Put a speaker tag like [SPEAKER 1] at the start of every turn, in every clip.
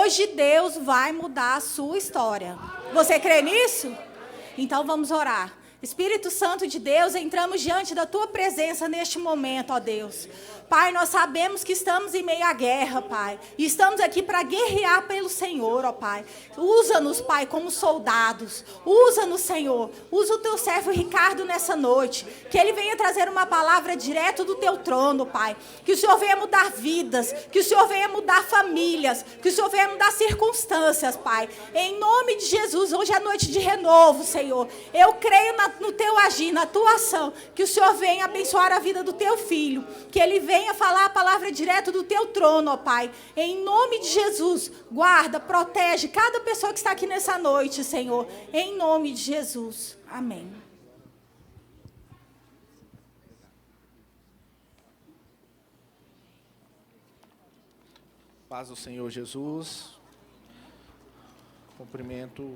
[SPEAKER 1] hoje Deus vai mudar a sua história. Você crê nisso? Então vamos orar. Espírito Santo de Deus, entramos diante da Tua presença neste momento, ó Deus. Pai, nós sabemos que estamos em meio à guerra, Pai. E estamos aqui para guerrear pelo Senhor, ó Pai. Usa-nos, Pai, como soldados. Usa-nos, Senhor. Usa o Teu servo Ricardo nessa noite. Que ele venha trazer uma palavra direto do Teu trono, Pai. Que o Senhor venha mudar vidas. Que o Senhor venha mudar famílias. Que o Senhor venha mudar circunstâncias, Pai. Em nome de Jesus, hoje é noite de renovo, Senhor. Eu creio no Teu agir, na Tua ação. Que o Senhor venha abençoar a vida do Teu filho. Que ele venha falar a palavra direto do Teu trono, ó Pai. Em nome de Jesus, guarda, protege cada pessoa que está aqui nessa noite, Senhor. Em nome de Jesus. Amém.
[SPEAKER 2] Paz do Senhor Jesus. Cumprimento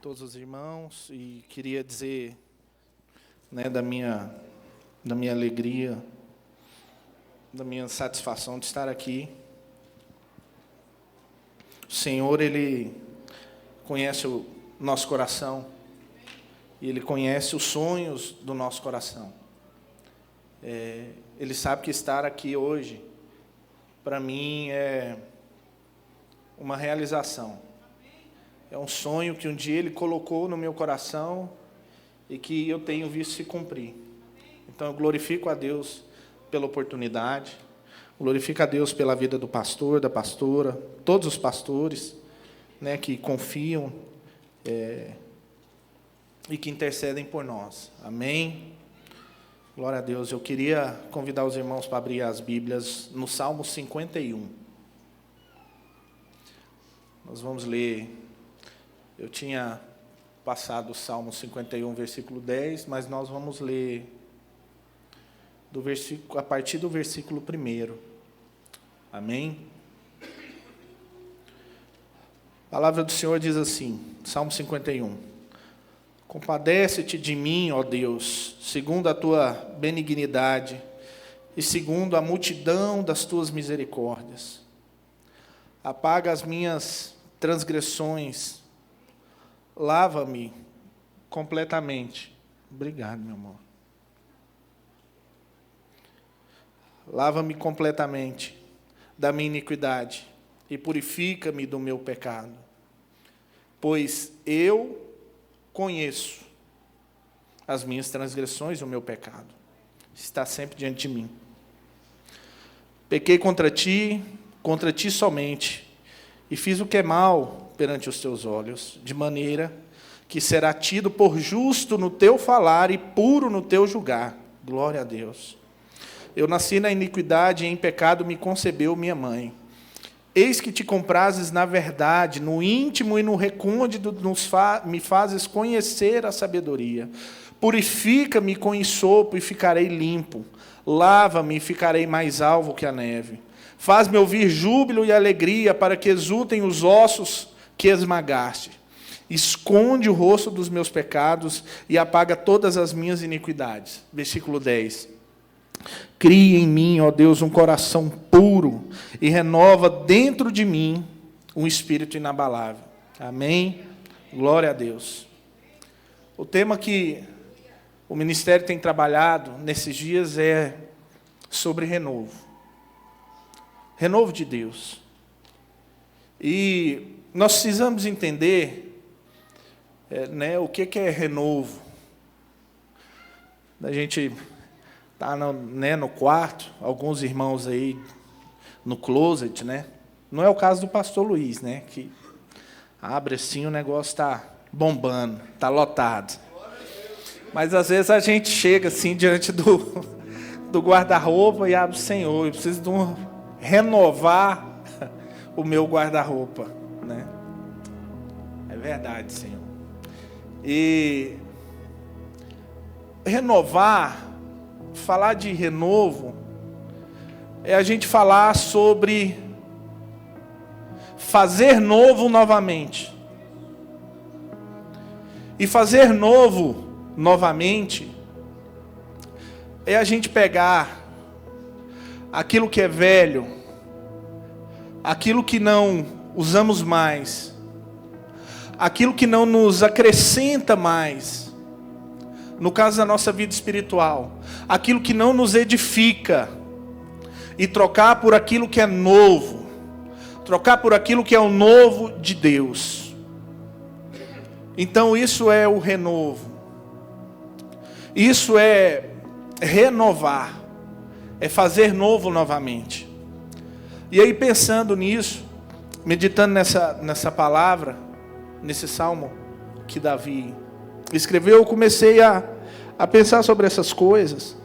[SPEAKER 2] todos os irmãos e queria dizer, né, da minha alegria, da minha satisfação de estar aqui. O Senhor, Ele conhece o nosso coração e Ele conhece os sonhos do nosso coração. Ele sabe que estar aqui hoje, para mim, é uma realização. É um sonho que um dia Ele colocou no meu coração e que eu tenho visto se cumprir. Então, eu glorifico a Deus pela oportunidade, glorifico a Deus pela vida do pastor, da pastora, todos os pastores, né, que confiam e que intercedem por nós. Amém? Glória a Deus. Eu queria convidar os irmãos para abrir as Bíblias no Salmo 51. Nós vamos ler. Eu tinha passado o Salmo 51, versículo 10, mas nós vamos ler a partir do versículo 1. Amém? A palavra do Senhor diz assim, Salmo 51. Compadece-te de mim, ó Deus, segundo a tua benignidade e segundo a multidão das tuas misericórdias. Apaga as minhas transgressões, lava-me completamente. Obrigado, meu amor. Lava-me completamente da minha iniquidade e purifica-me do meu pecado. Pois eu conheço as minhas transgressões e o meu pecado. Está sempre diante de mim. Pequei contra ti somente, e fiz o que é mal perante os teus olhos, de maneira que será tido por justo no teu falar e puro no teu julgar. Glória a Deus. Eu nasci na iniquidade e em pecado me concebeu minha mãe. Eis que te comprases na verdade, no íntimo e no recôndito me fazes conhecer a sabedoria. Purifica-me com ensopo e ficarei limpo. Lava-me e ficarei mais alvo que a neve. Faz-me ouvir júbilo e alegria, para que exultem os ossos que esmagaste. Esconde o rosto dos meus pecados e apaga todas as minhas iniquidades. Versículo 10. Cria em mim, ó Deus, um coração puro e renova dentro de mim um espírito inabalável. Amém? Glória a Deus. O tema que o ministério tem trabalhado nesses dias é sobre renovo. Renovo de Deus. E nós precisamos entender o que é renovo. A gente está no quarto, alguns irmãos aí no closet, né? Não é o caso do pastor Luiz, né? Que abre assim, o negócio está bombando, está lotado. Mas às vezes a gente chega assim diante do guarda-roupa e abre, Senhor, eu preciso renovar o meu guarda-roupa, né? É verdade, Senhor. E renovar, falar de renovo, é a gente falar sobre fazer novo novamente. E fazer novo novamente é a gente pegar aquilo que é velho, aquilo que não usamos mais, aquilo que não nos acrescenta mais, no caso da nossa vida espiritual, aquilo que não nos edifica, e trocar por aquilo que é novo, trocar por aquilo que é o novo de Deus. Então isso é o renovo, isso é renovar, é fazer novo novamente. E aí, pensando nisso, meditando nessa palavra, nesse salmo que Davi escreveu, eu comecei a pensar sobre essas coisas.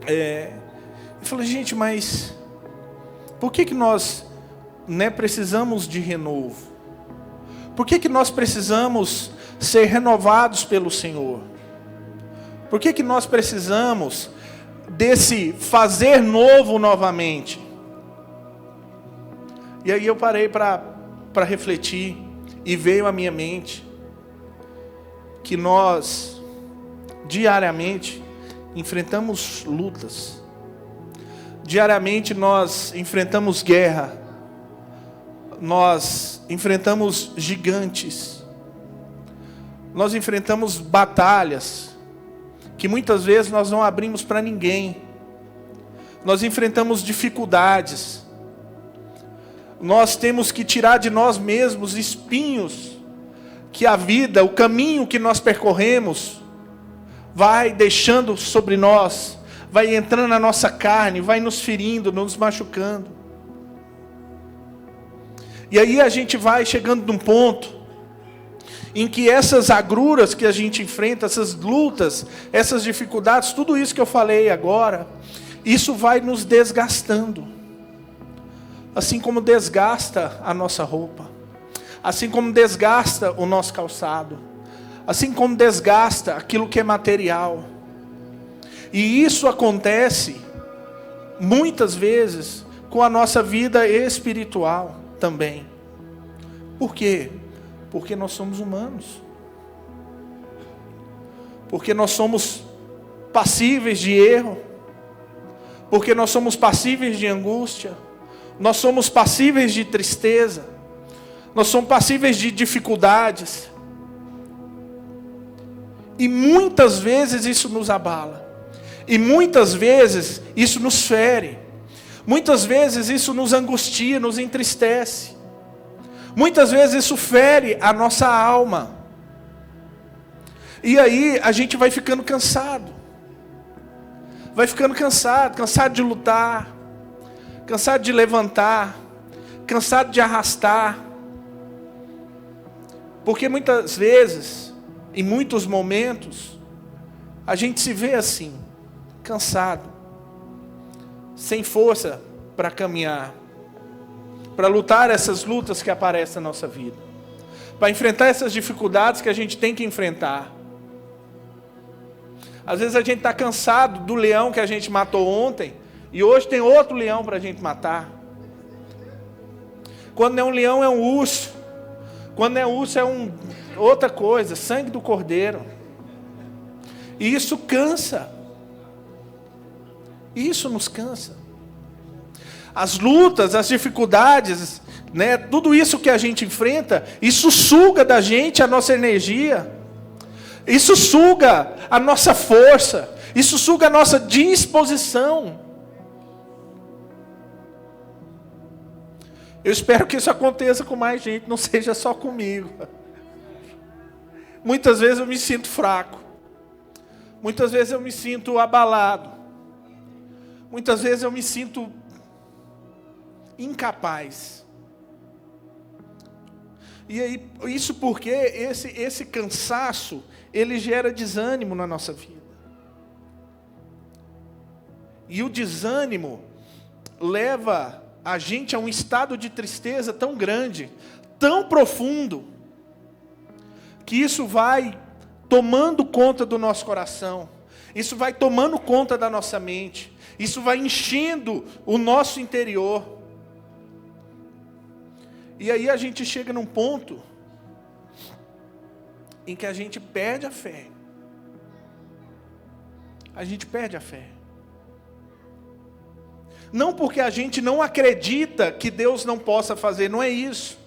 [SPEAKER 2] Eu falei, gente, mas por que nós precisamos de renovo? Por que nós precisamos ser renovados pelo Senhor? Por que nós precisamos desse fazer novo novamente? E aí eu parei para refletir, e veio à minha mente que nós diariamente enfrentamos lutas. Diariamente nós enfrentamos guerra. Nós enfrentamos gigantes. Nós enfrentamos batalhas que muitas vezes nós não abrimos para ninguém. Nós enfrentamos dificuldades. Nós temos que tirar de nós mesmos espinhos que a vida, o caminho que nós percorremos, vai deixando sobre nós, vai entrando na nossa carne, vai nos ferindo, nos machucando. E aí a gente vai chegando num ponto em que essas agruras que a gente enfrenta, essas lutas, essas dificuldades, tudo isso que eu falei agora, isso vai nos desgastando. Assim como desgasta a nossa roupa, assim como desgasta o nosso calçado, assim como desgasta aquilo que é material. E isso acontece muitas vezes com a nossa vida espiritual também. Por quê? Porque nós somos humanos. Porque nós somos passíveis de erro. Porque nós somos passíveis de angústia. Nós somos passíveis de tristeza. Nós somos passíveis de dificuldades. E muitas vezes isso nos abala. E muitas vezes isso nos fere. Muitas vezes isso nos angustia, nos entristece. Muitas vezes isso fere a nossa alma. E aí a gente vai ficando cansado. Vai ficando cansado, cansado de lutar, cansado de levantar, cansado de arrastar. Porque muitas vezes, em muitos momentos, a gente se vê assim, cansado, sem força para caminhar, para lutar essas lutas que aparecem na nossa vida, para enfrentar essas dificuldades que a gente tem que enfrentar. Às vezes a gente está cansado do leão que a gente matou ontem, e hoje tem outro leão para a gente matar. Quando não é um leão, é um urso. Quando não é urso, é outra coisa, sangue do cordeiro. E isso cansa. Isso nos cansa. As lutas, as dificuldades, tudo isso que a gente enfrenta, isso suga da gente a nossa energia. Isso suga a nossa força. Isso suga a nossa disposição. Eu espero que isso aconteça com mais gente, não seja só comigo. Muitas vezes eu me sinto fraco. Muitas vezes eu me sinto abalado. Muitas vezes eu me sinto incapaz. E aí, isso porque esse cansaço, ele gera desânimo na nossa vida. E o desânimo leva a gente a um estado de tristeza tão grande, tão profundo, que isso vai tomando conta do nosso coração, isso vai tomando conta da nossa mente, isso vai enchendo o nosso interior. E aí a gente chega num ponto em que a gente perde a fé. A gente perde a fé. Não porque a gente não acredita que Deus não possa fazer, não é isso.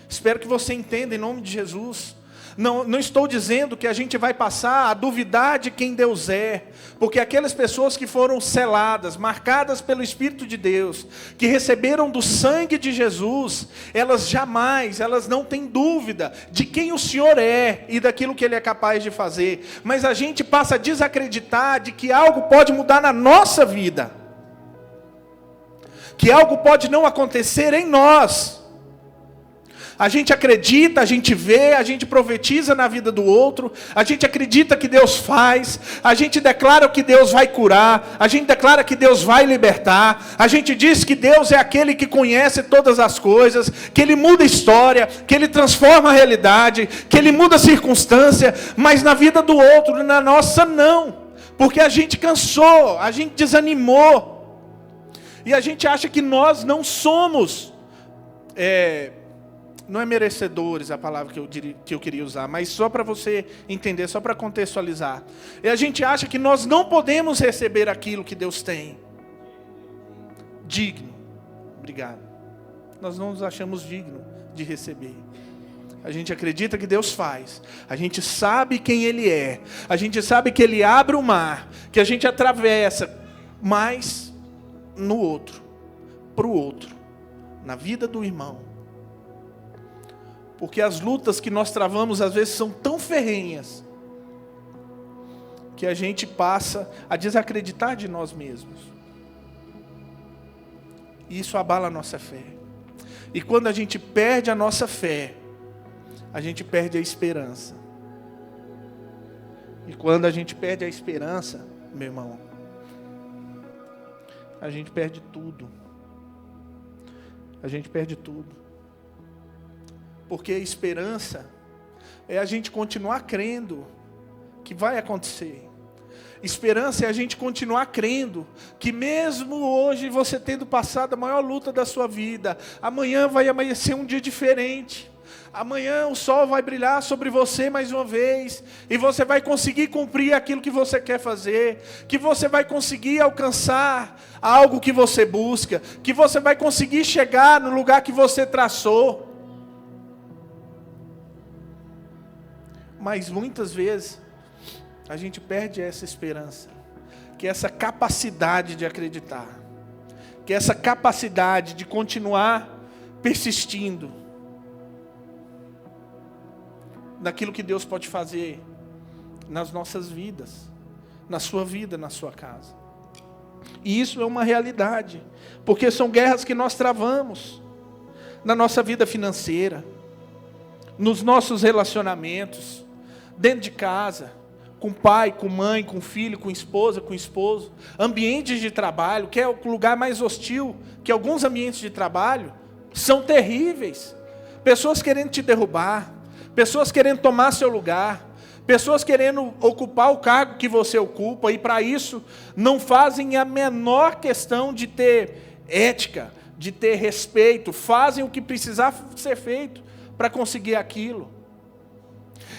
[SPEAKER 2] Espero que você entenda em nome de Jesus. Não estou dizendo que a gente vai passar a duvidar de quem Deus é, porque aquelas pessoas que foram seladas, marcadas pelo Espírito de Deus, que receberam do sangue de Jesus, elas não têm dúvida de quem o Senhor é e daquilo que Ele é capaz de fazer, mas a gente passa a desacreditar de que algo pode mudar na nossa vida, que algo pode não acontecer em nós. A gente acredita, a gente vê, a gente profetiza na vida do outro, a gente acredita que Deus faz, a gente declara que Deus vai curar, a gente declara que Deus vai libertar, a gente diz que Deus é aquele que conhece todas as coisas, que Ele muda a história, que Ele transforma a realidade, que Ele muda a circunstância, mas na vida do outro, na nossa não, porque a gente cansou, a gente desanimou, e a gente acha que nós não somos... Não é merecedores a palavra que eu queria usar, mas só para você entender, só para contextualizar. E a gente acha que nós não podemos receber aquilo que Deus tem. Digno. Obrigado. Nós não nos achamos dignos de receber. A gente acredita que Deus faz. A gente sabe quem Ele é. A gente sabe que Ele abre o mar, que a gente atravessa, mas no outro, para o outro, na vida do irmão. Porque as lutas que nós travamos às vezes são tão ferrenhas que a gente passa a desacreditar de nós mesmos. E isso abala a nossa fé. E quando a gente perde a nossa fé, a gente perde a esperança. E quando a gente perde a esperança, meu irmão, a gente perde tudo. A gente perde tudo. Porque a esperança é a gente continuar crendo que vai acontecer. Esperança é a gente continuar crendo que mesmo hoje você tendo passado a maior luta da sua vida, amanhã vai amanhecer um dia diferente. Amanhã o sol vai brilhar sobre você mais uma vez, e você vai conseguir cumprir aquilo que você quer fazer, que você vai conseguir alcançar algo que você busca, que você vai conseguir chegar no lugar que você traçou. Mas muitas vezes a gente perde essa esperança, que é essa capacidade de acreditar, que é essa capacidade de continuar persistindo naquilo que Deus pode fazer nas nossas vidas, na sua vida, na sua casa. E isso é uma realidade, porque são guerras que nós travamos na nossa vida financeira, nos nossos relacionamentos, dentro de casa, com pai, com mãe, com filho, com esposa, com esposo, ambientes de trabalho, que é o lugar mais hostil, que alguns ambientes de trabalho são terríveis. Pessoas querendo te derrubar, pessoas querendo tomar seu lugar, pessoas querendo ocupar o cargo que você ocupa, e para isso não fazem a menor questão de ter ética, de ter respeito, fazem o que precisar ser feito para conseguir aquilo.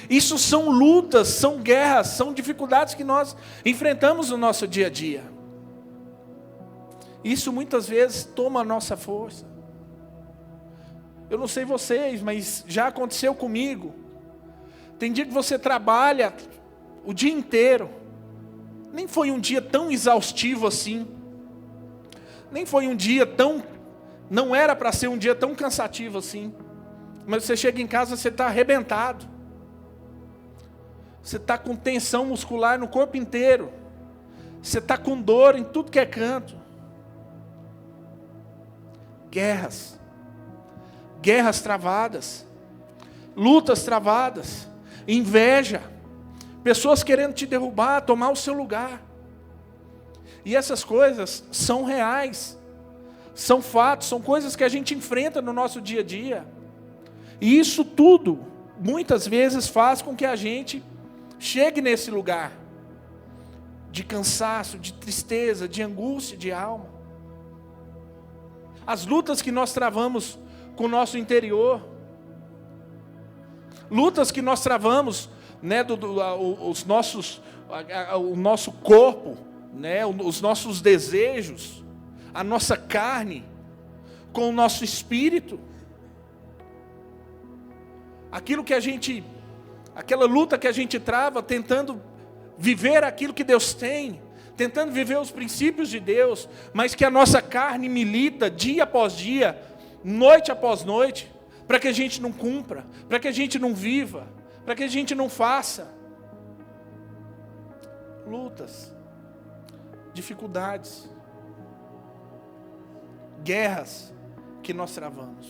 [SPEAKER 2] Isso são lutas, são guerras, são dificuldades que nós enfrentamos no nosso dia a dia. Isso muitas vezes toma a nossa força. Eu não sei vocês, mas já aconteceu comigo. Tem dia que você trabalha o dia inteiro. Nem foi um dia tão exaustivo assim. Nem foi um dia tão... Não era para ser um dia tão cansativo assim. Mas você chega em casa, você está arrebentado. Você está com tensão muscular no corpo inteiro. Você está com dor em tudo que é canto. Guerras. Guerras travadas. Lutas travadas. Inveja. Pessoas querendo te derrubar, tomar o seu lugar. E essas coisas são reais. São fatos, são coisas que a gente enfrenta no nosso dia a dia. E isso tudo, muitas vezes, faz com que a gente chegue nesse lugar de cansaço, de tristeza, de angústia, de alma. As lutas que nós travamos com o nosso interior, lutas que nós travamos, né, o nosso corpo, né, os nossos desejos, a nossa carne com o nosso espírito. Aquela luta que a gente trava tentando viver aquilo que Deus tem, tentando viver os princípios de Deus, mas que a nossa carne milita dia após dia, noite após noite, para que a gente não cumpra, para que a gente não viva, para que a gente não faça. Lutas, dificuldades, guerras que nós travamos.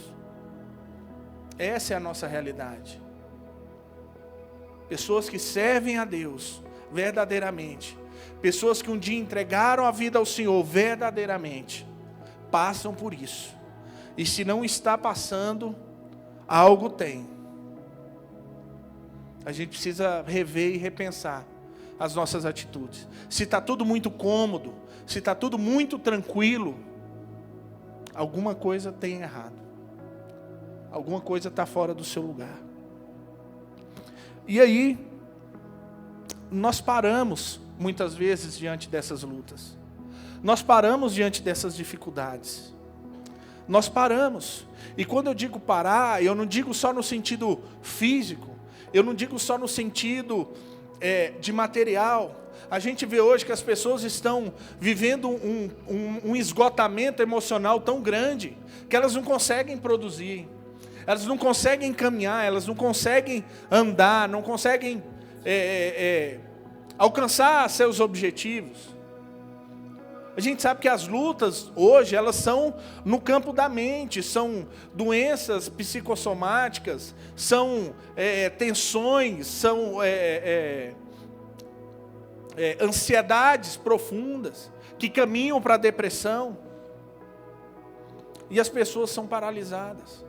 [SPEAKER 2] Essa é a nossa realidade. Pessoas que servem a Deus verdadeiramente, pessoas que um dia entregaram a vida ao Senhor verdadeiramente, passam por isso. E se não está passando, algo tem. A gente precisa rever e repensar as nossas atitudes. Se está tudo muito cômodo, se está tudo muito tranquilo, alguma coisa tem errado. Alguma coisa está fora do seu lugar. E aí, nós paramos muitas vezes diante dessas lutas. Nós paramos diante dessas dificuldades. Nós paramos. E quando eu digo parar, eu não digo só no sentido físico, eu não digo só no sentido de material. A gente vê hoje que as pessoas estão vivendo um esgotamento emocional tão grande, que elas não conseguem produzir, elas não conseguem caminhar, elas não conseguem andar, não conseguem alcançar seus objetivos. A gente sabe que as lutas hoje, elas são no campo da mente, são doenças psicossomáticas, são tensões, são ansiedades profundas, que caminham para a depressão. E as pessoas são paralisadas.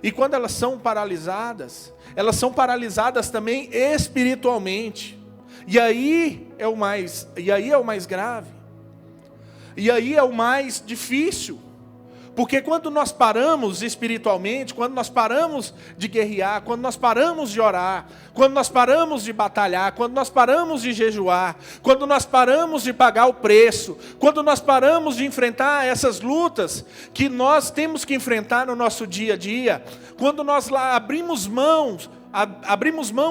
[SPEAKER 2] E quando elas são paralisadas também espiritualmente. E aí é o mais grave. E aí é o mais difícil. Porque quando nós paramos espiritualmente, quando nós paramos de guerrear, quando nós paramos de orar, quando nós paramos de batalhar, quando nós paramos de jejuar, quando nós paramos de pagar o preço, quando nós paramos de enfrentar essas lutas que nós temos que enfrentar no nosso dia a dia, quando nós lá abrimos mão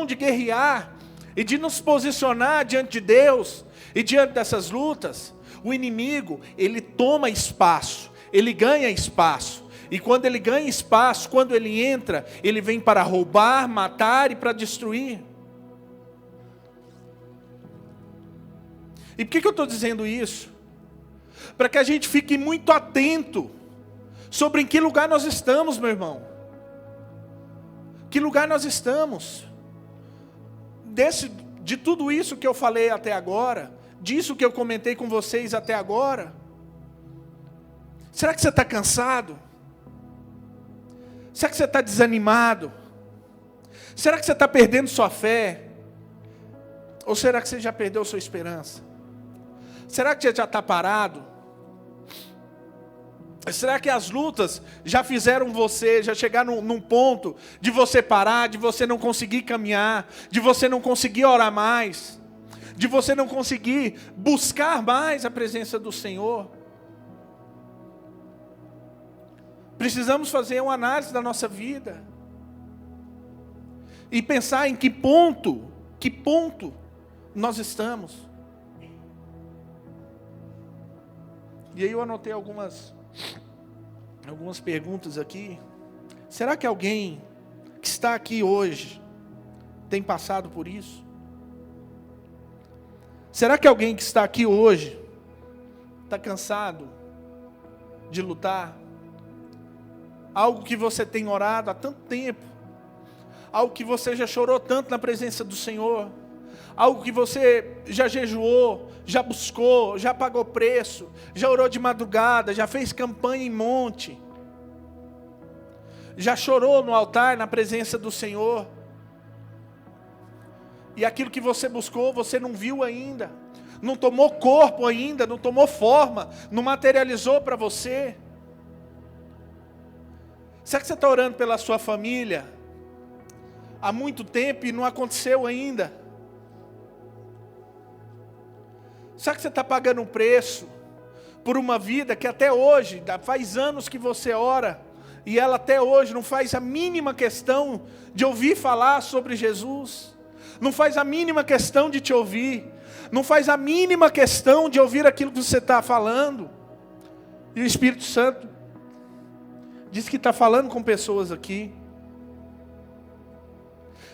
[SPEAKER 2] de guerrear e de nos posicionar diante de Deus e diante dessas lutas, o inimigo, ele toma espaço, ele ganha espaço. E quando ele ganha espaço, quando ele entra, ele vem para roubar, matar e para destruir. E por que eu estou dizendo isso? Para que a gente fique muito atento sobre em que lugar nós estamos, meu irmão. Que lugar nós estamos? De tudo isso que eu falei até agora, disso que eu comentei com vocês até agora, será que você está cansado? Será que você está desanimado? Será que você está perdendo sua fé? Ou será que você já perdeu sua esperança? Será que você já está parado? Será que as lutas já fizeram você, já chegaram num ponto de você parar, de você não conseguir caminhar, de você não conseguir orar mais, de você não conseguir buscar mais a presença do Senhor? Precisamos fazer uma análise da nossa vida e pensar em que ponto nós estamos. E aí eu anotei algumas perguntas aqui. Será que alguém que está aqui hoje tem passado por isso? Será que alguém que está aqui hoje está cansado de lutar? Algo que você tem orado há tanto tempo, algo que você já chorou tanto na presença do Senhor, algo que você já jejuou, já buscou, já pagou preço, já orou de madrugada, já fez campanha em monte, já chorou no altar na presença do Senhor, e aquilo que você buscou, você não viu ainda, não tomou corpo ainda, não tomou forma, não materializou para você. Será que você está orando pela sua família há muito tempo e não aconteceu ainda? Será que você está pagando um preço por uma vida que até hoje, faz anos que você ora, e ela até hoje não faz a mínima questão de ouvir falar sobre Jesus, não faz a mínima questão de te ouvir, não faz a mínima questão de ouvir aquilo que você está falando. E o Espírito Santo diz que está falando com pessoas aqui.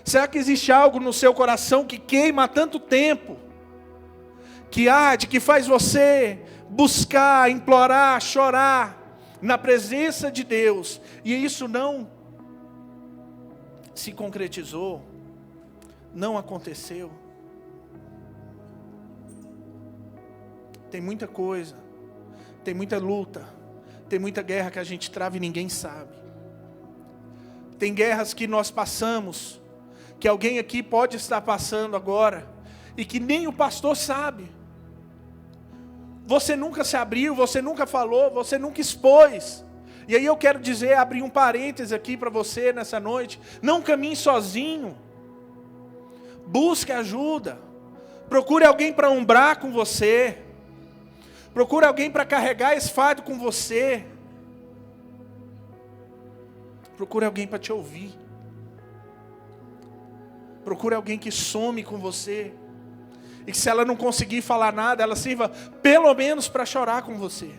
[SPEAKER 2] Será que existe algo no seu coração que queima há tanto tempo, que arde, que faz você buscar, implorar, chorar na presença de Deus, e isso não se concretizou, não aconteceu? Tem muita coisa, tem muita luta, tem muita guerra que a gente trava e ninguém sabe. Tem guerras que nós passamos, que alguém aqui pode estar passando agora, e que nem o pastor sabe. Você nunca se abriu, você nunca falou, você nunca expôs. E aí eu quero dizer, abrir um parêntese aqui para você nessa noite. Não caminhe sozinho. Busque ajuda. Procure alguém para ombrar com você. Procure alguém para carregar esse fardo com você. Procure alguém para te ouvir. Procure alguém que some com você. E que se ela não conseguir falar nada, ela sirva pelo menos para chorar com você.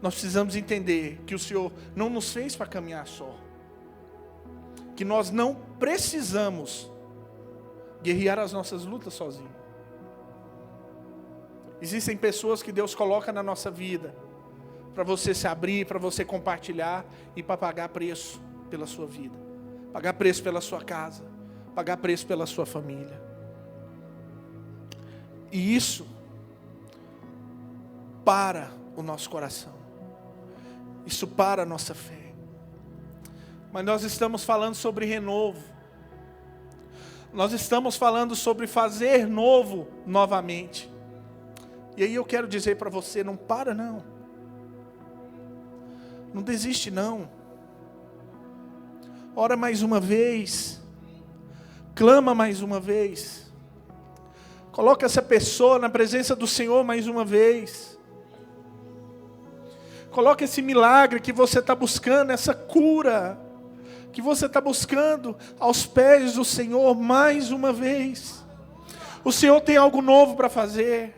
[SPEAKER 2] Nós precisamos entender que o Senhor não nos fez para caminhar só. Que nós não precisamos guerrear as nossas lutas sozinhos. Existem pessoas que Deus coloca na nossa vida para você se abrir, para você compartilhar e para pagar preço pela sua vida. Pagar preço pela sua casa. Pagar preço pela sua família. E isso para o nosso coração. Isso para a nossa fé. Mas nós estamos falando sobre renovo. Nós estamos falando sobre fazer novo novamente. E aí eu quero dizer para você, não para não. Não desiste não. Ora mais uma vez. Clama mais uma vez. Coloca essa pessoa na presença do Senhor mais uma vez. Coloca esse milagre que você está buscando, essa cura que você está buscando aos pés do Senhor mais uma vez. O Senhor tem algo novo para fazer.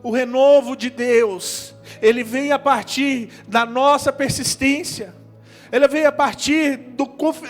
[SPEAKER 2] O renovo de Deus, ele vem a partir da nossa persistência. Ele veio a partir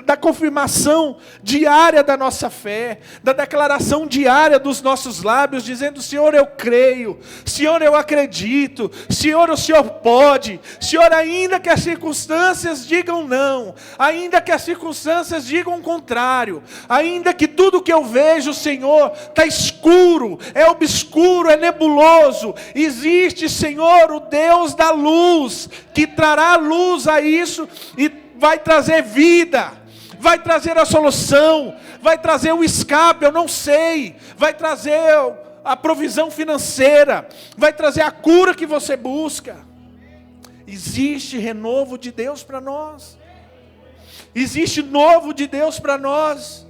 [SPEAKER 2] da confirmação diária da nossa fé, da declaração diária dos nossos lábios, dizendo: Senhor, eu creio, Senhor, eu acredito, Senhor, o Senhor pode, Senhor, ainda que as circunstâncias digam não, ainda que as circunstâncias digam o contrário, ainda que tudo que eu vejo, Senhor, está escuro, é obscuro, é nebuloso, existe, Senhor, o Deus da luz, que trará luz a isso e vai trazer vida, vai trazer a solução, vai trazer o escape, eu não sei, vai trazer a provisão financeira, vai trazer a cura que você busca. Existe renovo de Deus para nós, existe novo de Deus para nós.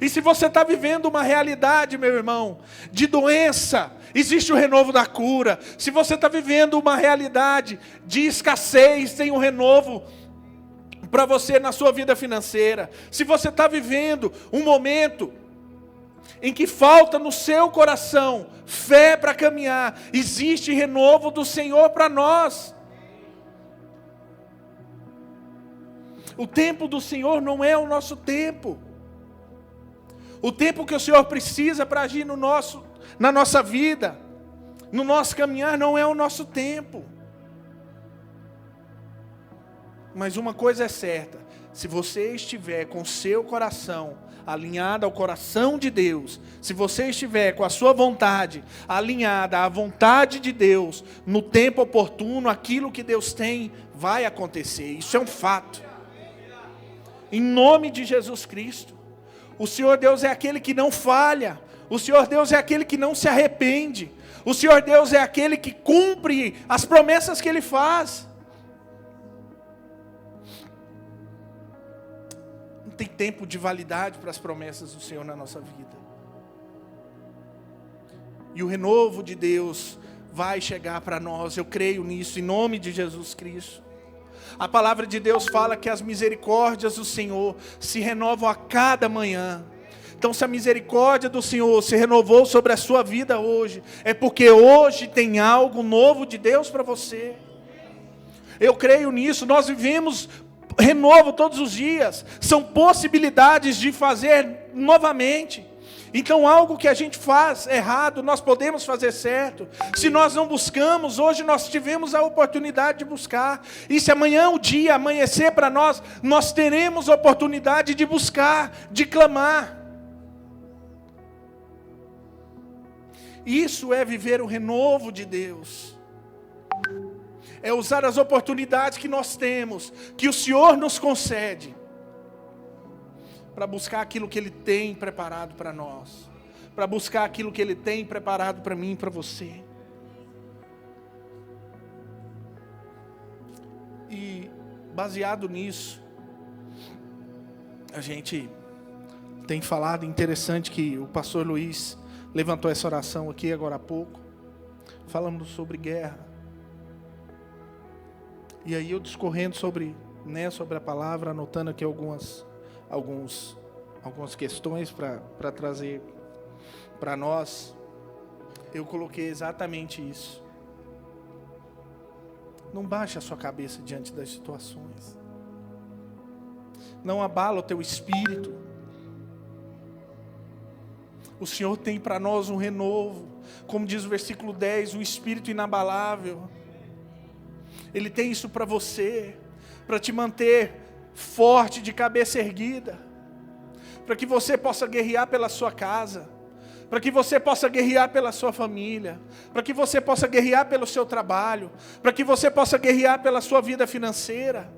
[SPEAKER 2] E se você está vivendo uma realidade, meu irmão, de doença, existe o renovo da cura. Se você está vivendo uma realidade de escassez, tem um renovo para você na sua vida financeira. Se você está vivendo um momento em que falta no seu coração fé para caminhar, existe renovo do Senhor para nós. O tempo do Senhor não é o nosso tempo. O tempo que o Senhor precisa para agir na nossa vida, no nosso caminhar, não é o nosso tempo. Mas uma coisa é certa: se você estiver com o seu coração alinhado ao coração de Deus, se você estiver com a sua vontade alinhada à vontade de Deus, no tempo oportuno, aquilo que Deus tem vai acontecer. Isso é um fato. Em nome de Jesus Cristo. O Senhor Deus é aquele que não falha. O Senhor Deus é aquele que não se arrepende. O Senhor Deus é aquele que cumpre as promessas que Ele faz. Não tem tempo de validade para as promessas do Senhor na nossa vida. E o renovo de Deus vai chegar para nós. Eu creio nisso, em nome de Jesus Cristo. A palavra de Deus fala que as misericórdias do Senhor se renovam a cada manhã. Então, se a misericórdia do Senhor se renovou sobre a sua vida hoje, é porque hoje tem algo novo de Deus para você. Eu creio nisso. Nós vivemos renovo todos os dias. São possibilidades de fazer novamente. Então, algo que a gente faz errado, nós podemos fazer certo. Se nós não buscamos, hoje nós tivemos a oportunidade de buscar. E se amanhã o dia amanhecer para nós, nós teremos a oportunidade de buscar, de clamar. Isso é viver o renovo de Deus. É usar as oportunidades que nós temos, que o Senhor nos concede, para buscar aquilo que Ele tem preparado para nós, para buscar aquilo que Ele tem preparado para mim e para você. E baseado nisso, a gente tem falado, interessante que o pastor Luiz levantou essa oração aqui agora há pouco, falando sobre guerra. E aí eu discorrendo sobre a palavra, anotando aqui algumas questões para trazer para nós, eu coloquei exatamente isso. Não baixe a sua cabeça diante das situações. Não abala o teu espírito. O Senhor tem para nós um renovo, como diz o versículo 10, um espírito inabalável. Ele tem isso para você, para te manter forte, de cabeça erguida, para que você possa guerrear pela sua casa, para que você possa guerrear pela sua família, para que você possa guerrear pelo seu trabalho, para que você possa guerrear pela sua vida financeira,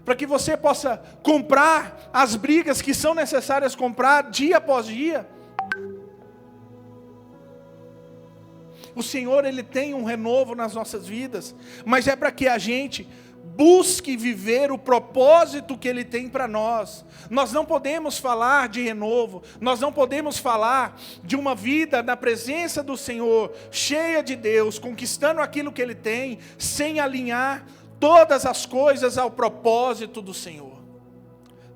[SPEAKER 2] para que você possa comprar as brigas que são necessárias comprar dia após dia. O Senhor, Ele tem um renovo nas nossas vidas, mas é para que a gente busque viver o propósito que Ele tem para nós. Nós não podemos falar de renovo, nós não podemos falar de uma vida na presença do Senhor, cheia de Deus, conquistando aquilo que Ele tem, sem alinhar todas as coisas ao propósito do Senhor.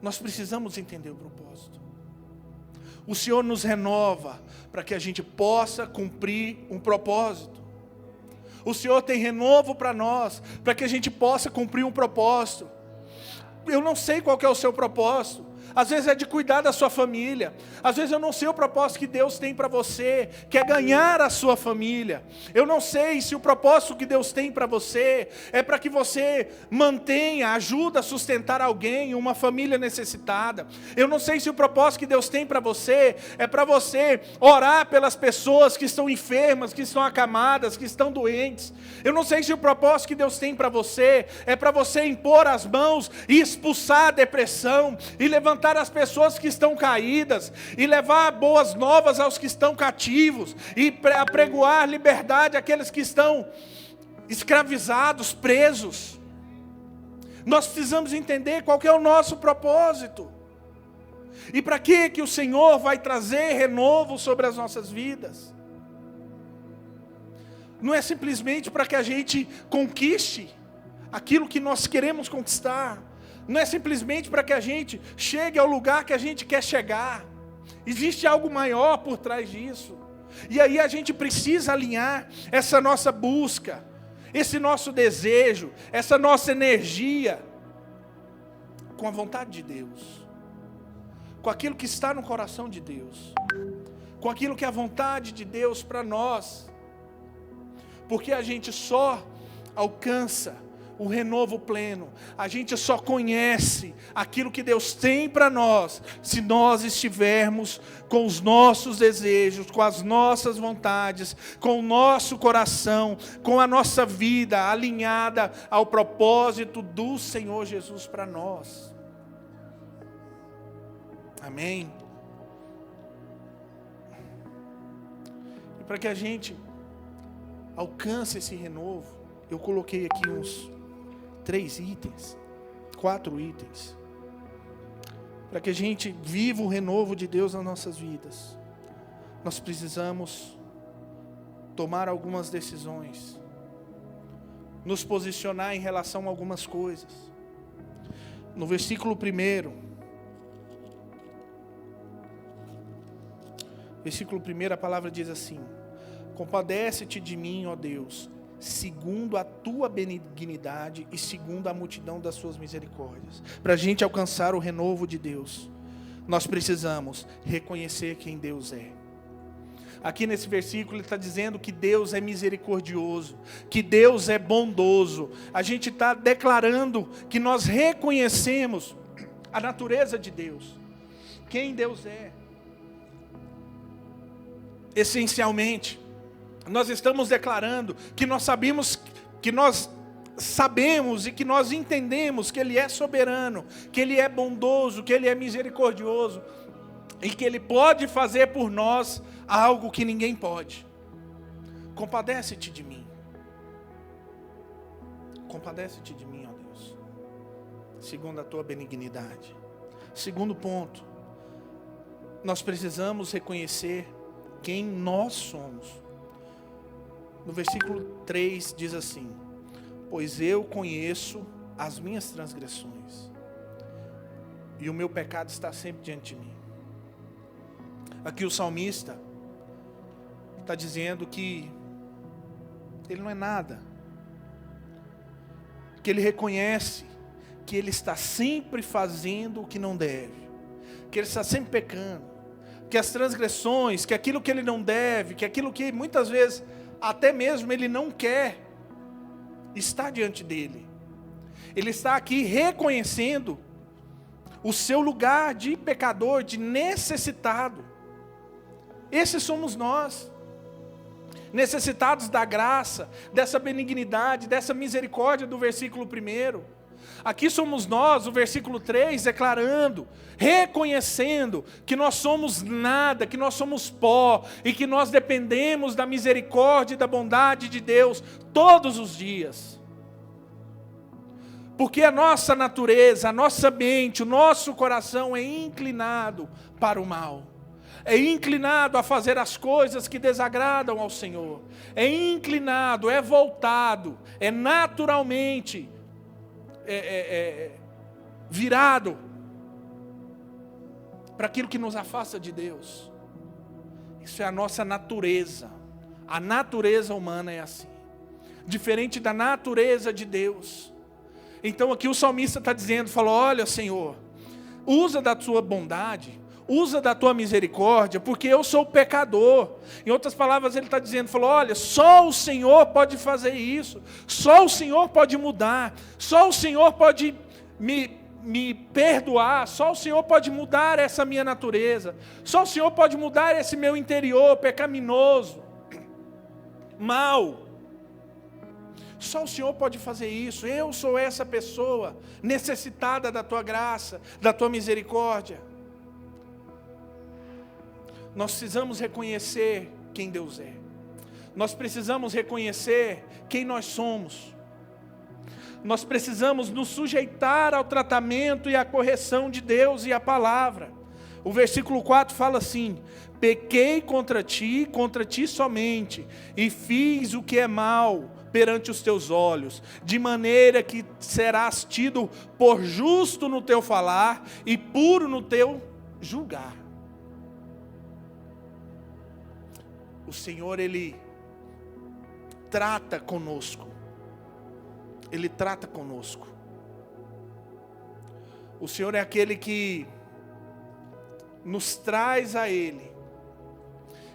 [SPEAKER 2] Nós precisamos entender o propósito. O Senhor nos renova para que a gente possa cumprir um propósito. O Senhor tem renovo para nós, para que a gente possa cumprir um propósito. Eu não sei qual que é o seu propósito. Às vezes é de cuidar da sua família. Às vezes eu não sei o propósito que Deus tem para você, que é ganhar a sua família. Eu não sei se o propósito que Deus tem para você é para que você mantenha, ajude a sustentar alguém, uma família necessitada. Eu não sei se o propósito que Deus tem para você é para você orar pelas pessoas que estão enfermas, que estão acamadas, que estão doentes. Eu não sei se o propósito que Deus tem para você é para você impor as mãos e expulsar a depressão e levantar as pessoas que estão caídas, e levar boas novas aos que estão cativos, e apregoar liberdade àqueles que estão escravizados, presos. Nós precisamos entender qual que é o nosso propósito, e para que o Senhor vai trazer renovo sobre as nossas vidas. Não é simplesmente para que a gente conquiste aquilo que nós queremos conquistar. Não é simplesmente para que a gente chegue ao lugar que a gente quer chegar. Existe algo maior por trás disso. E aí a gente precisa alinhar essa nossa busca, esse nosso desejo, essa nossa energia com a vontade de Deus, com aquilo que está no coração de Deus, com aquilo que é a vontade de Deus para nós. Porque a gente só alcança o renovo pleno, a gente só conhece aquilo que Deus tem para nós, se nós estivermos com os nossos desejos, com as nossas vontades, com o nosso coração, com a nossa vida alinhada ao propósito do Senhor Jesus para nós. Amém? E para que a gente alcance esse renovo, eu coloquei aqui uns 4 itens, para que a gente viva o renovo de Deus nas nossas vidas. nós precisamos tomar algumas decisões, nos posicionar em relação a algumas coisas. No versículo 1, a palavra diz assim: compadece-te de mim, ó Deus, segundo a tua benignidade e segundo a multidão das suas misericórdias. Para a gente alcançar o renovo de Deus, nós precisamos reconhecer quem Deus é. Aqui nesse versículo ele está dizendo que Deus é misericordioso, que Deus é bondoso. A gente está declarando que nós reconhecemos a natureza de Deus, quem Deus é. Essencialmente, nós estamos declarando que nós sabemos e que nós entendemos que Ele é soberano, que Ele é bondoso, que Ele é misericordioso e que Ele pode fazer por nós algo que ninguém pode. Compadece-te de mim. Compadece-te de mim, ó Deus, segundo a tua benignidade. Segundo ponto, nós precisamos reconhecer quem nós somos. No versículo 3 diz assim: pois eu conheço as minhas transgressões, e o meu pecado está sempre diante de mim. Aqui o salmista está dizendo que ele não é nada, que ele reconhece que ele está sempre fazendo o que não deve, que ele está sempre pecando, que as transgressões, que aquilo que ele não deve, que aquilo que muitas vezes até mesmo ele não quer, está diante dele. Ele está aqui reconhecendo o seu lugar de pecador, de necessitado. Esses somos nós, necessitados da graça, dessa benignidade, dessa misericórdia do versículo 1. Aqui somos nós, o versículo 3, declarando, reconhecendo que nós somos nada, que nós somos pó, e que nós dependemos da misericórdia e da bondade de Deus todos os dias. Porque a nossa natureza, a nossa mente, o nosso coração é inclinado para o mal. É inclinado a fazer as coisas que desagradam ao Senhor. É inclinado, é voltado, é naturalmente virado para aquilo que nos afasta de Deus. Isso é a nossa natureza. A natureza humana é assim, diferente da natureza de Deus. Então aqui o salmista está dizendo, falou: olha, Senhor, usa da tua bondade, usa da tua misericórdia, porque eu sou pecador. Em outras palavras ele está dizendo, falou: olha, só o Senhor pode fazer isso, só o Senhor pode mudar, só o Senhor pode me perdoar, só o Senhor pode mudar essa minha natureza, só o Senhor pode mudar esse meu interior pecaminoso, mal. Só o Senhor pode fazer isso. Eu sou essa pessoa necessitada da tua graça, da tua misericórdia. Nós precisamos reconhecer quem Deus é. Nós precisamos reconhecer quem nós somos. Nós precisamos nos sujeitar ao tratamento e à correção de Deus e à palavra. O versículo 4 fala assim: pequei contra ti somente, e fiz o que é mal perante os teus olhos, de maneira que serás tido por justo no teu falar e puro no teu julgar. O Senhor, Ele trata conosco. Ele trata conosco. O Senhor é aquele que nos traz a Ele.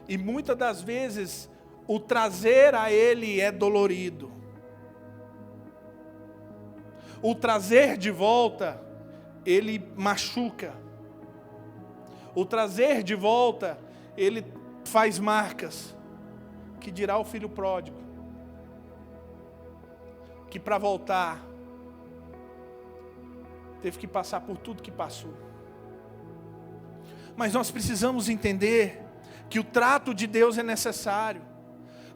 [SPEAKER 2] E muitas das vezes o trazer a Ele é dolorido. O trazer de volta, Ele machuca. O trazer de volta, Ele faz marcas. Que dirá o filho pródigo, que para voltar teve que passar por tudo que passou. Mas nós precisamos entender que o trato de Deus é necessário.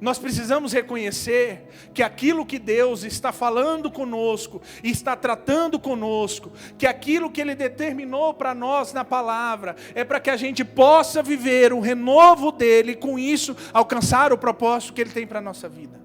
[SPEAKER 2] Nós precisamos reconhecer que aquilo que Deus está falando conosco, e está tratando conosco, que aquilo que Ele determinou para nós na palavra, é para que a gente possa viver o renovo dEle, e com isso alcançar o propósito que Ele tem para a nossa vida.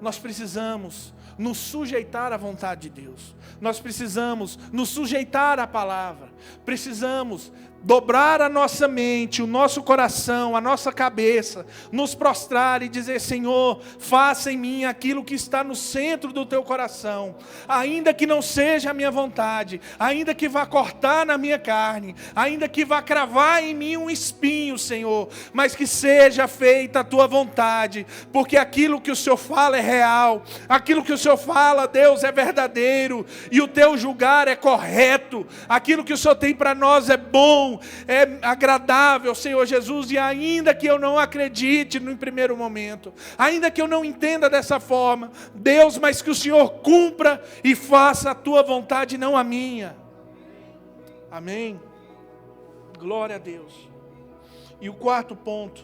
[SPEAKER 2] Nós precisamos nos sujeitar à vontade de Deus. Nós precisamos nos sujeitar à palavra. Precisamos dobrar a nossa mente, o nosso coração, a nossa cabeça, nos prostrar e dizer: Senhor, faça em mim aquilo que está no centro do teu coração, ainda que não seja a minha vontade, ainda que vá cortar na minha carne, ainda que vá cravar em mim um espinho, Senhor, mas que seja feita a tua vontade, porque aquilo que o Senhor fala é real, aquilo que o Senhor fala, Deus, é verdadeiro, e o teu julgar é correto, aquilo que o Senhor tem para nós é bom, é agradável, Senhor Jesus. E ainda que eu não acredite no primeiro momento, ainda que eu não entenda dessa forma, Deus, mas que o Senhor cumpra e faça a tua vontade, não a minha. Amém? Glória a Deus. E o quarto ponto,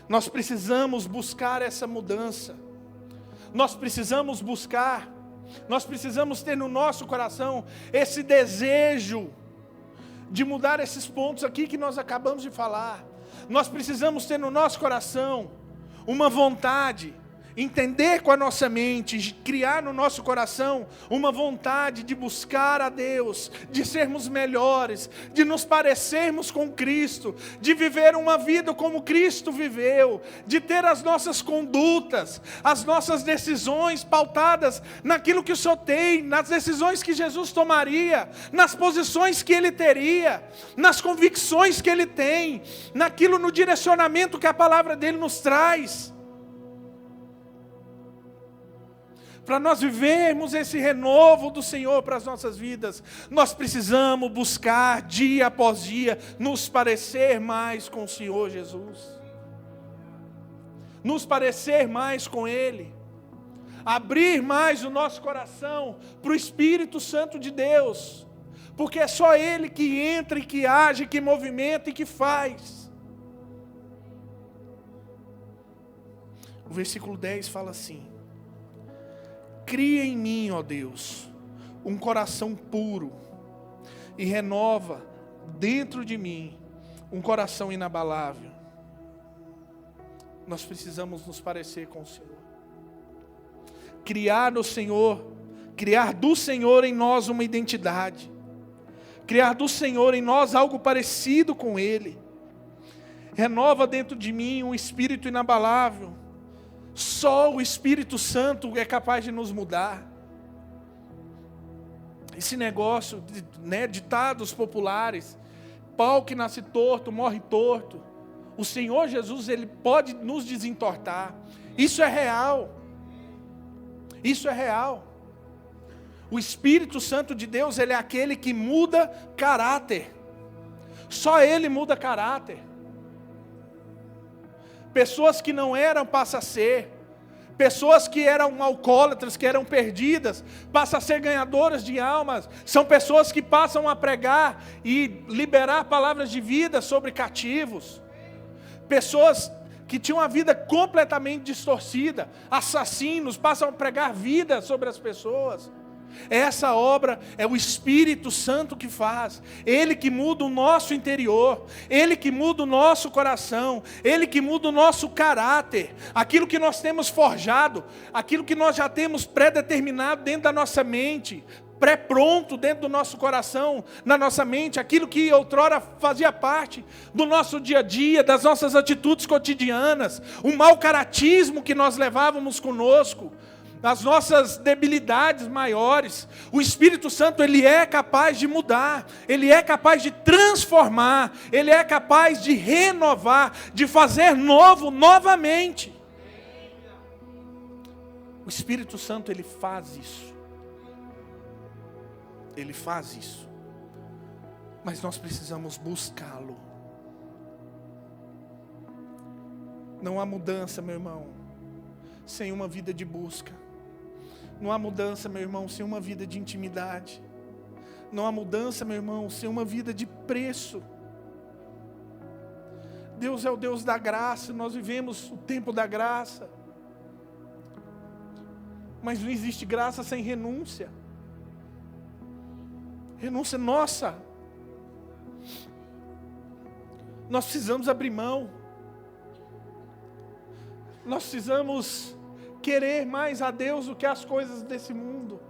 [SPEAKER 2] nós precisamos buscar essa mudança. Nós precisamos buscar, nós precisamos ter no nosso coração esse desejo de mudar esses pontos aqui que nós acabamos de falar. Nós precisamos ter no nosso coração uma vontade, entender com a nossa mente, criar no nosso coração uma vontade de buscar a Deus, de sermos melhores, de nos parecermos com Cristo, de viver uma vida como Cristo viveu, de ter as nossas condutas, as nossas decisões pautadas naquilo que o Senhor tem, nas decisões que Jesus tomaria, nas posições que Ele teria, nas convicções que Ele tem, no direcionamento que a palavra dEle nos traz. Para nós vivermos esse renovo do Senhor para as nossas vidas, nós precisamos buscar dia após dia nos parecer mais com o Senhor Jesus, nos parecer mais com Ele, abrir mais o nosso coração para o Espírito Santo de Deus, porque é só Ele que entra e que age, que movimenta e que faz. O versículo 10 fala assim: cria em mim, ó Deus, um coração puro, e renova dentro de mim um coração inabalável. Nós precisamos nos parecer com o Senhor. Criar do Senhor em nós uma identidade. Criar do Senhor em nós algo parecido com Ele. Renova dentro de mim um espírito inabalável. Só o Espírito Santo é capaz de nos mudar. Esse negócio, ditados populares, pau que nasce torto, morre torto. O Senhor Jesus, Ele pode nos desentortar. Isso é real. Isso é real. O Espírito Santo de Deus, Ele é aquele que muda caráter. Só Ele muda caráter. Pessoas que não eram, passam a ser. Pessoas que eram alcoólatras, que eram perdidas, passam a ser ganhadoras de almas. São pessoas que passam a pregar e liberar palavras de vida sobre cativos. Pessoas que tinham a vida completamente distorcida. Assassinos passam a pregar vida sobre as pessoas. Essa obra é o Espírito Santo que faz. Ele que muda o nosso interior, Ele que muda o nosso coração, Ele que muda o nosso caráter. Aquilo que nós temos forjado, aquilo que nós já temos pré-determinado dentro da nossa mente, pré-pronto dentro do nosso coração, na nossa mente, aquilo que outrora fazia parte do nosso dia a dia, das nossas atitudes cotidianas, o mau caratismo que nós levávamos conosco, as nossas debilidades maiores. O Espírito Santo, Ele é capaz de mudar, Ele é capaz de transformar, Ele é capaz de renovar, de fazer novo novamente. O Espírito Santo, Ele faz isso. Ele faz isso. Mas nós precisamos buscá-lo. Não há mudança, meu irmão, sem uma vida de busca. Não há mudança, meu irmão, sem uma vida de intimidade. Não há mudança, meu irmão, sem uma vida de preço. Deus é o Deus da graça, nós vivemos o tempo da graça. Mas não existe graça sem renúncia. Renúncia nossa. Nós precisamos abrir mão. Nós precisamos querer mais a Deus do que as coisas desse mundo.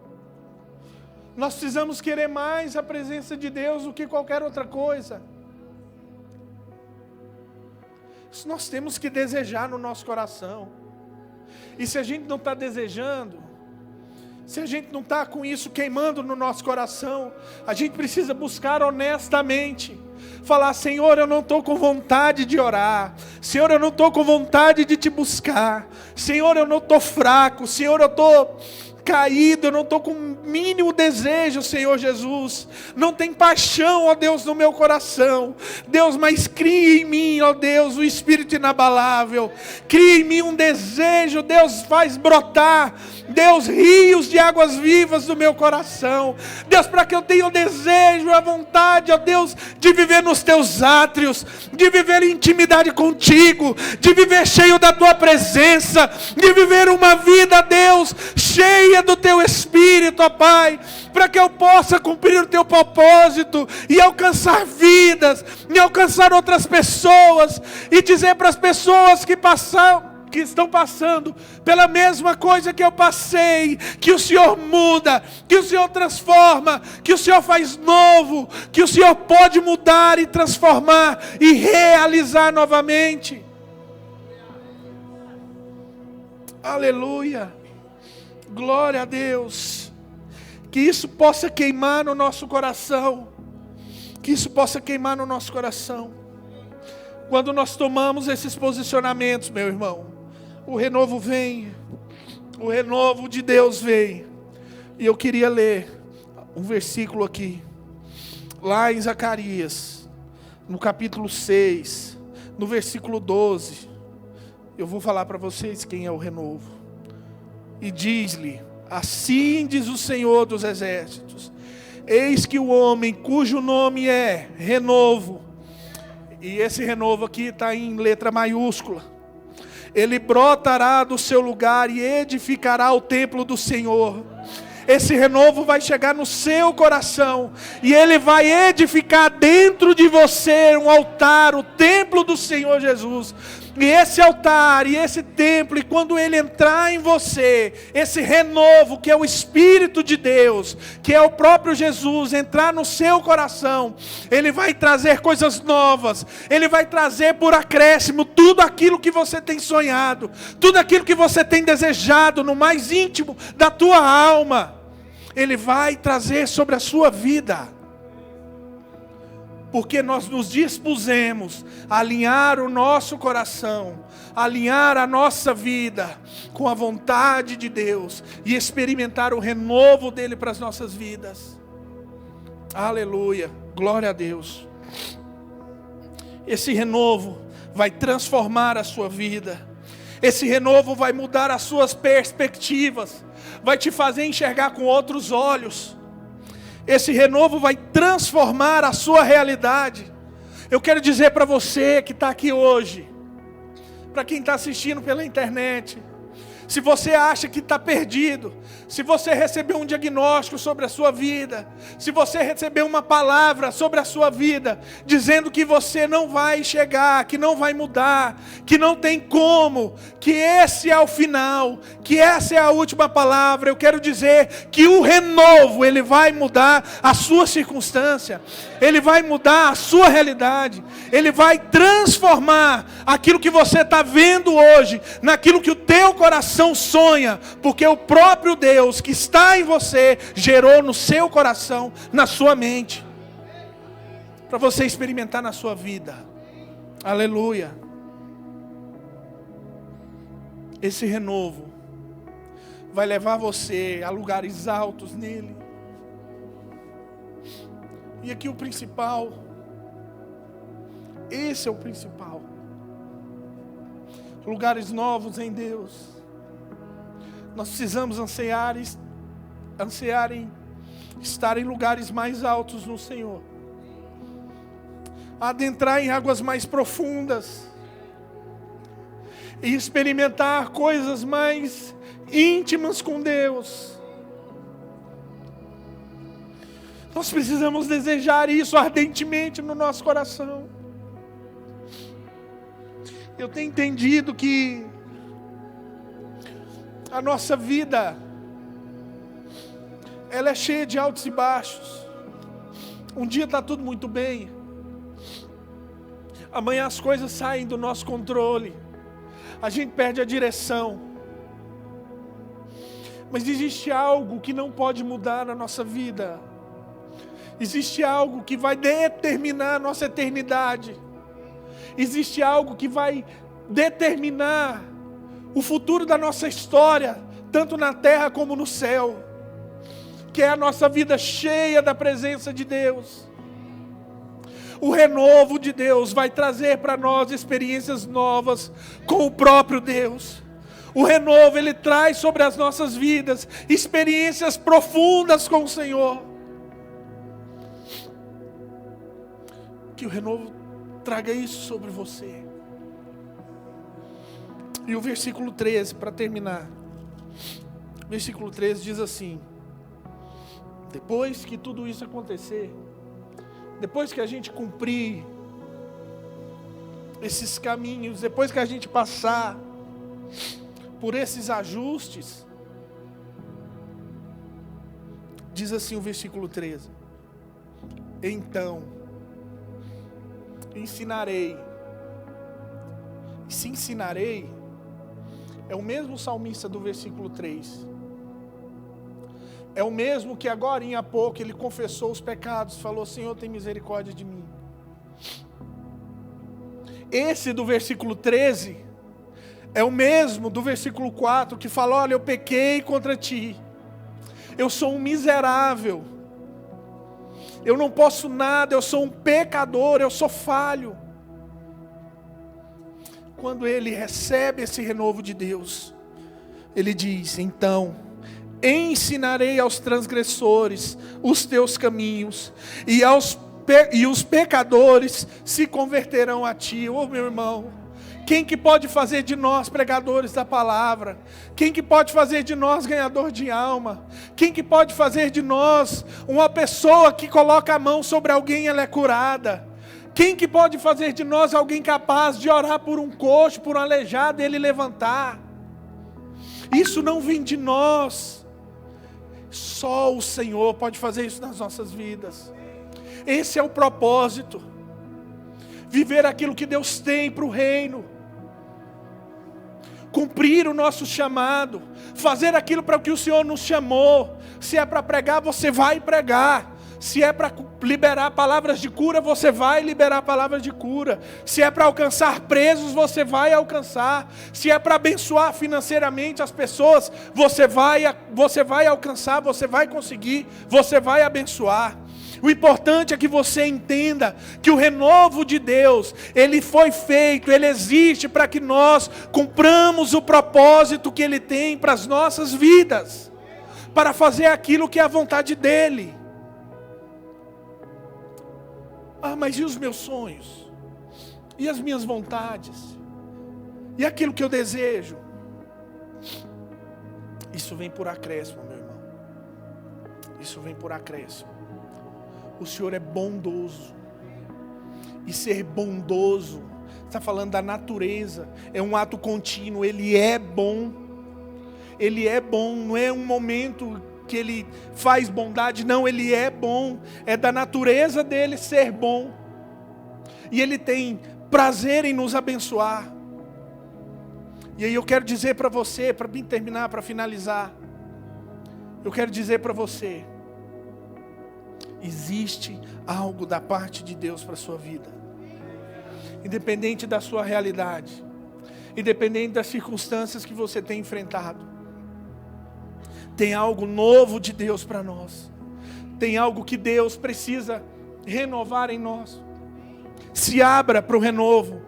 [SPEAKER 2] Nós precisamos querer mais a presença de Deus do que qualquer outra coisa. Isso nós temos que desejar no nosso coração. E se a gente não está desejando, se a gente não está com isso queimando no nosso coração, a gente precisa buscar honestamente. Falar: Senhor, eu não estou com vontade de orar. Senhor, eu não estou com vontade de te buscar. Senhor, eu não estou fraco. Senhor, eu estou caído, eu não estou com o mínimo desejo, Senhor Jesus. Não tem paixão, ó Deus, no meu coração. Deus, mas cria em mim, ó Deus, o Espírito inabalável. Cria em mim um desejo, Deus, faz brotar, Deus, rios de águas vivas do meu coração. Deus, para que eu tenha o desejo, a vontade, ó Deus, de viver nos teus átrios, de viver em intimidade contigo, de viver cheio da tua presença, de viver uma vida, Deus, cheia do teu Espírito, ó Pai, para que eu possa cumprir o teu propósito e alcançar vidas, e alcançar outras pessoas, e dizer para as pessoas que estão passando pela mesma coisa que eu passei, que o Senhor muda, que o Senhor transforma, que o Senhor faz novo, que o Senhor pode mudar e transformar e realizar novamente. Aleluia. Glória a Deus. Que isso possa queimar no nosso coração. Que isso possa queimar no nosso coração. Quando nós tomamos esses posicionamentos, meu irmão, o renovo vem. O renovo de Deus vem. E eu queria ler um versículo aqui. Lá em Zacarias, no capítulo 6, no versículo 12. Eu vou falar para vocês quem é o renovo. E diz-lhe: assim diz o Senhor dos Exércitos, eis que o homem cujo nome é renovo, e esse renovo aqui está em letra maiúscula, ele brotará do seu lugar e edificará o templo do Senhor. Esse renovo vai chegar no seu coração, e ele vai edificar dentro de você um altar, o templo do Senhor Jesus. E esse altar e esse templo, e quando ele entrar em você, esse renovo que é o Espírito de Deus, que é o próprio Jesus, entrar no seu coração, ele vai trazer coisas novas, ele vai trazer por acréscimo tudo aquilo que você tem sonhado, tudo aquilo que você tem desejado no mais íntimo da tua alma, ele vai trazer sobre a sua vida. Porque nós nos dispusemos a alinhar o nosso coração, alinhar a nossa vida com a vontade de Deus e experimentar o renovo dele para as nossas vidas. Aleluia, glória a Deus. Esse renovo vai transformar a sua vida. Esse renovo vai mudar as suas perspectivas, vai te fazer enxergar com outros olhos. Esse renovo vai transformar a sua realidade. Eu quero dizer para você que está aqui hoje, para quem está assistindo pela internet, se você acha que está perdido, se você recebeu um diagnóstico sobre a sua vida, se você recebeu uma palavra sobre a sua vida, dizendo que você não vai chegar, que não vai mudar, que não tem como, que esse é o final, que essa é a última palavra, eu quero dizer que o renovo, ele vai mudar a sua circunstância, ele vai mudar a sua realidade, ele vai transformar aquilo que você está vendo hoje, naquilo que o teu coração sonha, porque o próprio Deus que está em você, gerou no seu coração, na sua mente, para você experimentar na sua vida. Aleluia. Esse renovo vai levar você a lugares altos nele. E aqui o principal, esse é o principal. Lugares novos em Deus. Nós precisamos ansiar em estar em lugares mais altos no Senhor. a adentrar em águas mais profundas e experimentar coisas mais íntimas com Deus. Nós precisamos desejar isso ardentemente no nosso coração. Eu tenho entendido que a nossa vida, ela é cheia de altos e baixos. Um dia está tudo muito bem, amanhã as coisas saem do nosso controle, a gente perde a direção. Mas existe algo que não pode mudar na nossa vida. Existe algo que vai determinar a nossa eternidade. Existe algo que vai determinar o futuro da nossa história, tanto na terra como no céu, que é a nossa vida cheia da presença de Deus. O renovo de Deus vai trazer para nós experiências novas com o próprio Deus. O renovo, Ele traz sobre as nossas vidas experiências profundas com o Senhor. Que o renovo traga isso sobre você. E o versículo 13, para terminar. Versículo 13 diz assim: depois que tudo isso acontecer, depois que a gente cumprir esses caminhos, depois que a gente passar por esses ajustes, diz assim o versículo 13: então ensinarei. E se ensinarei, é o mesmo salmista do versículo 3. É o mesmo que agora há pouco ele confessou os pecados, falou: Senhor, tem misericórdia de mim. Esse do versículo 13 é o mesmo do versículo 4, que fala: olha, eu pequei contra ti, eu sou um miserável, eu não posso nada, eu sou um pecador, eu sou falho. Quando ele recebe esse renovo de Deus, ele diz: então ensinarei aos transgressores os teus caminhos, e os pecadores se converterão a ti. Ô meu irmão, quem que pode fazer de nós pregadores da palavra? Quem que pode fazer de nós ganhador de alma? Quem que pode fazer de nós uma pessoa que coloca a mão sobre alguém e ela é curada? Quem que pode fazer de nós alguém capaz de orar por um coxo, por um aleijado e ele levantar? Isso não vem de nós. Só o Senhor pode fazer isso nas nossas vidas. Esse é o propósito. Viver aquilo que Deus tem para o reino. Cumprir o nosso chamado. Fazer aquilo para o que o Senhor nos chamou. Se é para pregar, você vai pregar. Se é para liberar palavras de cura, você vai liberar palavras de cura. Se é para alcançar presos, você vai alcançar. Se é para abençoar financeiramente as pessoas, você vai alcançar, você vai conseguir, você vai abençoar. O importante é que você entenda que o renovo de Deus, ele foi feito, ele existe para que nós cumpramos o propósito que ele tem para as nossas vidas, para fazer aquilo que é a vontade dele. Ah, mas e os meus sonhos? E as minhas vontades? E aquilo que eu desejo? Isso vem por acréscimo, meu irmão. Isso vem por acréscimo. O Senhor é bondoso. E ser bondoso, está falando da natureza, é um ato contínuo. Ele é bom. Ele é bom, não é um momento que ele faz bondade, não, ele é bom, é da natureza dele ser bom, e ele tem prazer em nos abençoar. E aí eu quero dizer para você, para mim terminar, para finalizar, eu quero dizer para você, existe algo da parte de Deus para a sua vida, independente da sua realidade, independente das circunstâncias que você tem enfrentado. Tem algo novo de Deus para nós. Tem algo que Deus precisa renovar em nós. Se abra para o renovo.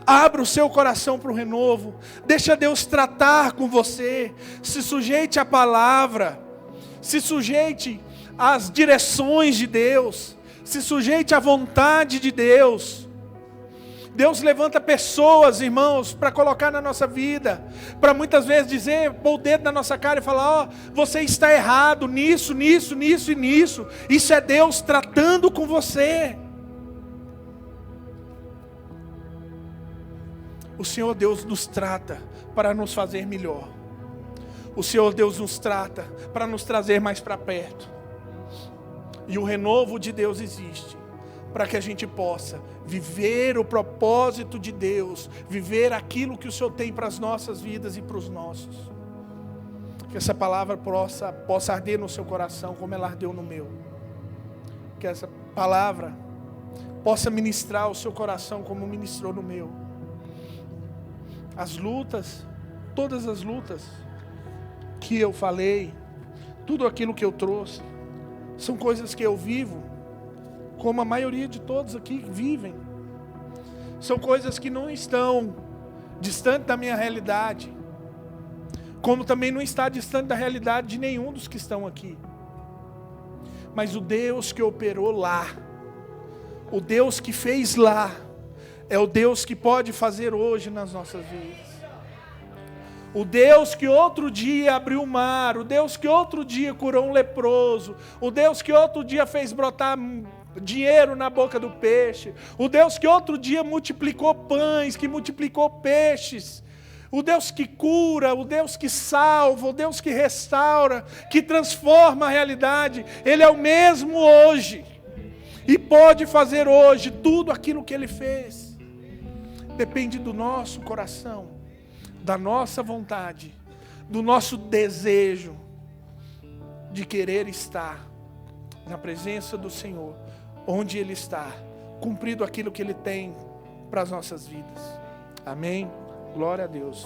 [SPEAKER 2] Abra o seu coração para o renovo. Deixa Deus tratar com você. Se sujeite à palavra. Se sujeite às direções de Deus. Se sujeite à vontade de Deus. Deus levanta pessoas, irmãos, para colocar na nossa vida, para muitas vezes dizer, pôr o dedo na nossa cara e falar, você está errado nisso, nisso, nisso e nisso. Isso é Deus tratando com você. O Senhor Deus nos trata para nos fazer melhor. O Senhor Deus nos trata para nos trazer mais para perto. E o renovo de Deus existe para que a gente possa viver o propósito de Deus, viver aquilo que o Senhor tem para as nossas vidas e para os nossos. Que essa palavra possa arder no seu coração como ela ardeu no meu. Que essa palavra possa ministrar o seu coração como ministrou no meu. As lutas, todas as lutas que eu falei, tudo aquilo que eu trouxe, são coisas que eu vivo, como a maioria de todos aqui vivem. São coisas que não estão distante da minha realidade, como também não está distante da realidade de nenhum dos que estão aqui. Mas o Deus que operou lá, o Deus que fez lá, é o Deus que pode fazer hoje nas nossas vidas. O Deus que outro dia abriu o mar, o Deus que outro dia curou um leproso, o Deus que outro dia fez brotar dinheiro na boca do peixe, o Deus que outro dia multiplicou pães, que multiplicou peixes, o Deus que cura, o Deus que salva, o Deus que restaura, que transforma a realidade, Ele é o mesmo hoje, e pode fazer hoje tudo aquilo que Ele fez. Depende do nosso coração, da nossa vontade, do nosso desejo de querer estar na presença do Senhor, onde Ele está, cumprido aquilo que Ele tem para as nossas vidas. Amém? Glória a Deus.